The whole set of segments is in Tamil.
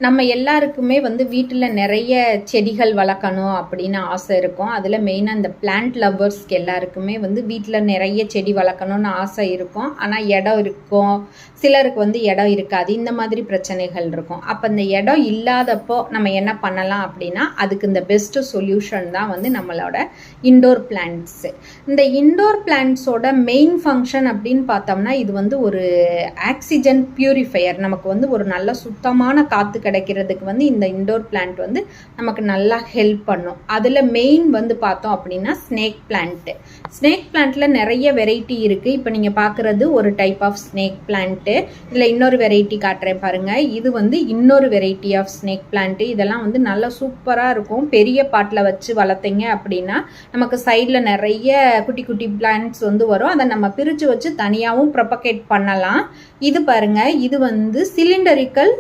நம்ம எல்லாருக்குமே வந்து வீட்டில் நிறைய செடிகள் வளர்க்கணும் அப்படின்னு ஆசை இருக்கும். அதில் மெயினாக இந்த பிளான்ட் லவ்வர்ஸ்க்கு எல்லாருக்குமே வந்து வீட்டில் நிறைய செடி வளர்க்கணும்னு ஆசை இருக்கும். ஆனால் இடம் இருக்கும், சிலருக்கு வந்து இடம் இருக்காது, இந்த மாதிரி பிரச்சனைகள் இருக்கும். அப்போ இந்த இடம் இல்லாதப்போ நம்ம என்ன பண்ணலாம் அப்படின்னா, அதுக்கு இந்த பெஸ்ட்டு சொல்யூஷன் தான் வந்து நம்மளோட இண்டோர் பிளான்ட்ஸு. இந்த இண்டோர் பிளான்ட்ஸோட மெயின் ஃபங்க்ஷன் அப்படின்னு பார்த்தோம்னா, இது வந்து ஒரு ஆக்சிஜன் பியூரிஃபையர். நமக்கு வந்து ஒரு நல்ல சுத்தமான காற்று கிடைக்கிறதுக்கு வந்து இந்த இண்டோர் பிளான்ட் வந்து நமக்கு நல்லா ஹெல்ப் பண்ணும். அதில் மெயின் வந்து பார்த்தோம் அப்படின்னா ஸ்னேக் பிளான்ட்டு. ஸ்னேக் பிளான்ட்டில் நிறைய வெரைட்டி இருக்குது. இப்போ நீங்கள் பார்க்குறது ஒரு டைப் ஆஃப் ஸ்னேக் பிளான்ட்டு. இதில் இன்னொரு வெரைட்டி காட்டுறேன் பாருங்கள். இது வந்து இன்னொரு வெரைட்டி ஆஃப் ஸ்னேக் பிளான்ட்டு. இதெல்லாம் வந்து நல்லா சூப்பராக இருக்கும். பெரிய பாட்டில் வச்சு வளர்த்தீங்க அப்படின்னா நமக்கு சைடில் நிறைய குட்டி குட்டி பிளான்ட்ஸ் வந்து வரும். அதை நம்ம பிரித்து வச்சு தனியாகவும் ப்ரொபகேட் பண்ணலாம். இது பாருங்க, இது வந்து சிலிண்டரிக்கல்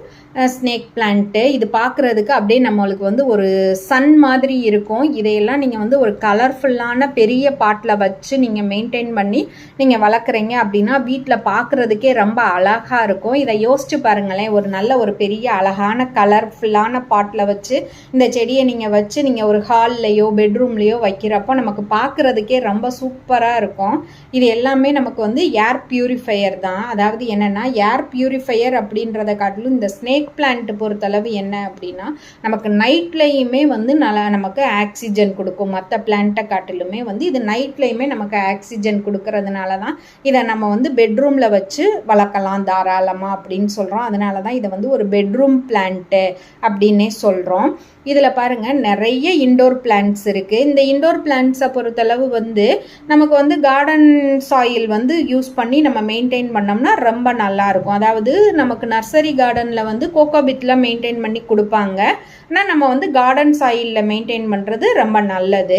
ஸ்னேக் பிளான்ட்டு. இது பார்க்குறதுக்கு அப்படியே நம்மளுக்கு வந்து ஒரு சன் மாதிரி இருக்கும். இதையெல்லாம் நீங்கள் வந்து ஒரு கலர்ஃபுல்லான பெரிய பாட்டில் வச்சு நீங்கள் மெயின்டைன் பண்ணி நீங்கள் வளர்க்குறீங்க அப்படின்னா வீட்டில் பார்க்குறதுக்கே ரொம்ப அழகாக இருக்கும். இதை யோசிச்சு பாருங்களேன், ஒரு நல்ல ஒரு பெரிய அழகான கலர்ஃபுல்லான பாட்டில் வச்சு இந்த செடியை நீங்கள் வச்சு நீங்கள் ஒரு ஹால்லையோ பெட்ரூம்லேயோ வைக்கிறப்போ நமக்கு பார்க்குறதுக்கே ரொம்ப சூப்பராக இருக்கும். இது எல்லாமே நமக்கு வந்து ஏர் பியூரிஃபையர் தான். அதாவது என்னென்னா, ஏர் பியூரிஃபையர் அப்படின்றத காட்டிலும் இந்த ஸ்னேக் பிளான்ட் பொறுத்தளவு என்ன அப்படின்னா, நமக்கு நைட்லையுமே வந்து நல்லா நமக்கு ஆக்சிஜன் கொடுக்கும். மற்ற பிளான்ட்டை காட்டிலுமே வந்து இது நைட்லையுமே நமக்கு ஆக்சிஜன் கொடுக்கறதுனால தான் இதை நம்ம வந்து பெட்ரூமில் வச்சு வளர்க்கலாம் தாராளமாக அப்படின்னு சொல்கிறோம். அதனால தான் இதை வந்து ஒரு பெட்ரூம் பிளான்ட்டு அப்படின்னே சொல்கிறோம். இதில் பாருங்கள், நிறைய இண்டோர் பிளான்ட்ஸ் இருக்குது. இந்த இண்டோர் பிளான்ட்ஸை பொறுத்தளவு வந்து நமக்கு வந்து கார்டன் சாயில் வந்து யூஸ் பண்ணி நம்ம மெயின்டைன் பண்ணோம்னா ரொம்ப நல்லாயிருக்கும். அதாவது நமக்கு நர்சரி கார்டனில் வந்து கோகோபிட்டில் மெயின்டைன் பண்ணி கொடுப்பாங்க. ஆனால் நம்ம வந்து கார்டன் சாயிலில் மெயின்டைன் பண்ணுறது ரொம்ப நல்லது.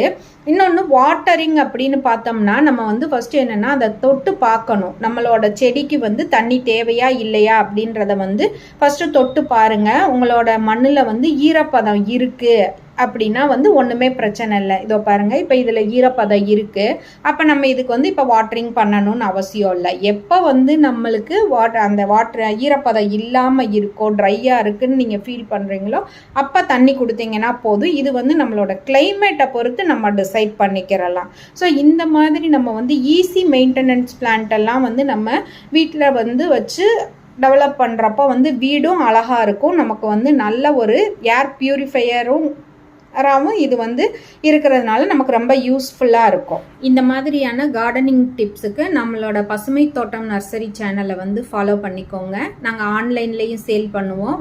இன்னொன்று வாட்டரிங் அப்படின்னு பார்த்தோம்னா, நம்ம வந்து ஃபஸ்ட்டு என்னென்னா அதை தொட்டு பார்க்கணும். நம்மளோட செடிக்கு வந்து தண்ணி தேவையா இல்லையா அப்படின்றத வந்து ஃபஸ்ட்டு தொட்டு பாருங்கள். உங்களோட மண்ணில் வந்து ஈரப்பதம் இருக்குது அப்படின்னா வந்து ஒன்றுமே பிரச்சனை இல்லை. இதோ பாருங்கள், இப்போ இதில் ஈரப்பதம் இருக்குது. அப்போ நம்ம இதுக்கு வந்து இப்போ வாட்டரிங் பண்ணணும்னு அவசியம் இல்லை. எப்போ வந்து நம்மளுக்கு அந்த ஈரப்பதம் இல்லாமல் இருக்கோ, ட்ரையாக இருக்குதுன்னு நீங்கள் ஃபீல் பண்ணுறீங்களோ அப்போ தண்ணி கொடுத்தீங்கன்னா போதும். இது வந்து நம்மளோட கிளைமேட்டை பொறுத்து நம்ம டிசைட் பண்ணிக்கிறலாம். ஸோ இந்த மாதிரி நம்ம வந்து ஈஸி மெயின்டெனன்ஸ் பிளான்ட்டெல்லாம் வந்து நம்ம வீட்டில் வந்து வச்சு டெவலப் பண்ணுறப்போ வந்து வீடும் அழகாக இருக்கும். நமக்கு வந்து நல்ல ஒரு ஏர் பியூரிஃபையரும் இது வந்து இருக்கிறதுனால நமக்கு ரொம்ப யூஸ்ஃபுல்லாக இருக்கும். இந்த மாதிரியான கார்டனிங் டிப்ஸுக்கு நம்மளோட பசுமை தோட்டம் நர்சரி சேனலை வந்து ஃபாலோ பண்ணிக்கோங்க. நாங்கள் ஆன்லைன்லேயும் சேல் பண்ணுவோம்.